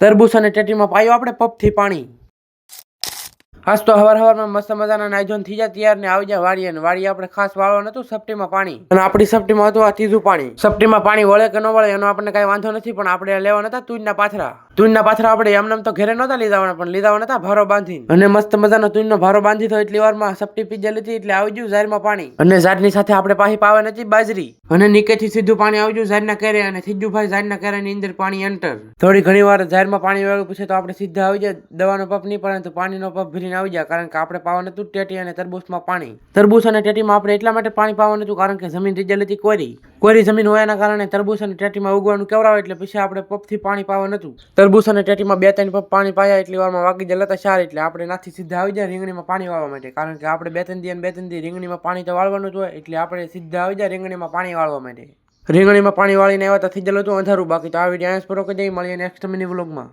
તરબૂચ અને ટેટીમાં પાયો આપણે પપથી પાણી. આજ તો હવારમાં મસ્ત મજાના નાઈધોન થઈ જાય તૈયાર ને આવી જાય વાડીએ ને વાડીએ આપણે ખાસ વાળવા નતું સપટીમાં પાણી અને આપણી સપટીમાં હતું આ ત્રીજું પાણી. સપટીમાં પાણી વળે કે ન વળે એનો આપણને કઈ વાંધો નથી, પણ આપણે લેવા નતા તુંજના પાથરા આપણે એમને તો ઘરે નતા લીધા પણ લીધા નતા ભારો બાંધી અને મસ્ત મજાનો તુંજનો ભારો બાંધી તો એટલી વારમાં સપટી પીજે લીધી એટલે આવી ગયું ઝાડમાં પાણી. અને ઝાડની સાથે આપણે પાછી પાવા નથી બાજરી અને નીચેથી સીધું પાણી આવી ગયું ઝાડના કેરે અને સીધું ભાઈ ઝાડના કેરાની અંદર પાણી એન્ટર. થોડી ઘણી વાર ઝાડમાં પાણી વાળું પછી તો આપણે સીધા આવી જાય દવાનો પપ નહીં પરંતુ પાણીનો પપ ભરીને આવી જાય, કારણ કે આપણે પાવાનું હતું ટેટી અને તરબૂચમાં પાણી. તરબૂચ અને ટેટીમાં આપણે એટલા માટે પાણી પાવાનું હતું કારણ કે જમીન રીજેલ હતી કોરી જમીન હોવાના કારણે તરબૂચ અને ટેટીમાં ઉગવાનું કેવડાવે એટલે પછી આપણે પપથી પાણી પાવાનું હતું. તરબૂચ અને ટેટીમાં 2-3 પપ પાણી પાયા એટલી વારમાં વાગી જતા હતા 4 એટલે આપણે નાથી સીધા આવી જાય રીંગણીમાં પાણી વાળવા માટે, કારણ કે આપણે 2-3 દી રીંગણીમાં પાણી તો વાળવાનું જ હોય એટલે આપણે સીધા આવી જાય રીંગણીમાં પાણી વાળવા માટે. રીંગણીમાં પાણી વાળીને આવ્યા તો થઈ ગયેલું હતું અંધારું. બાકી તો આ વિડીયો અહીંયા પૂરો કરી દઈએ, મળીએ નેક્સ્ટ મિની વ્લોગમાં.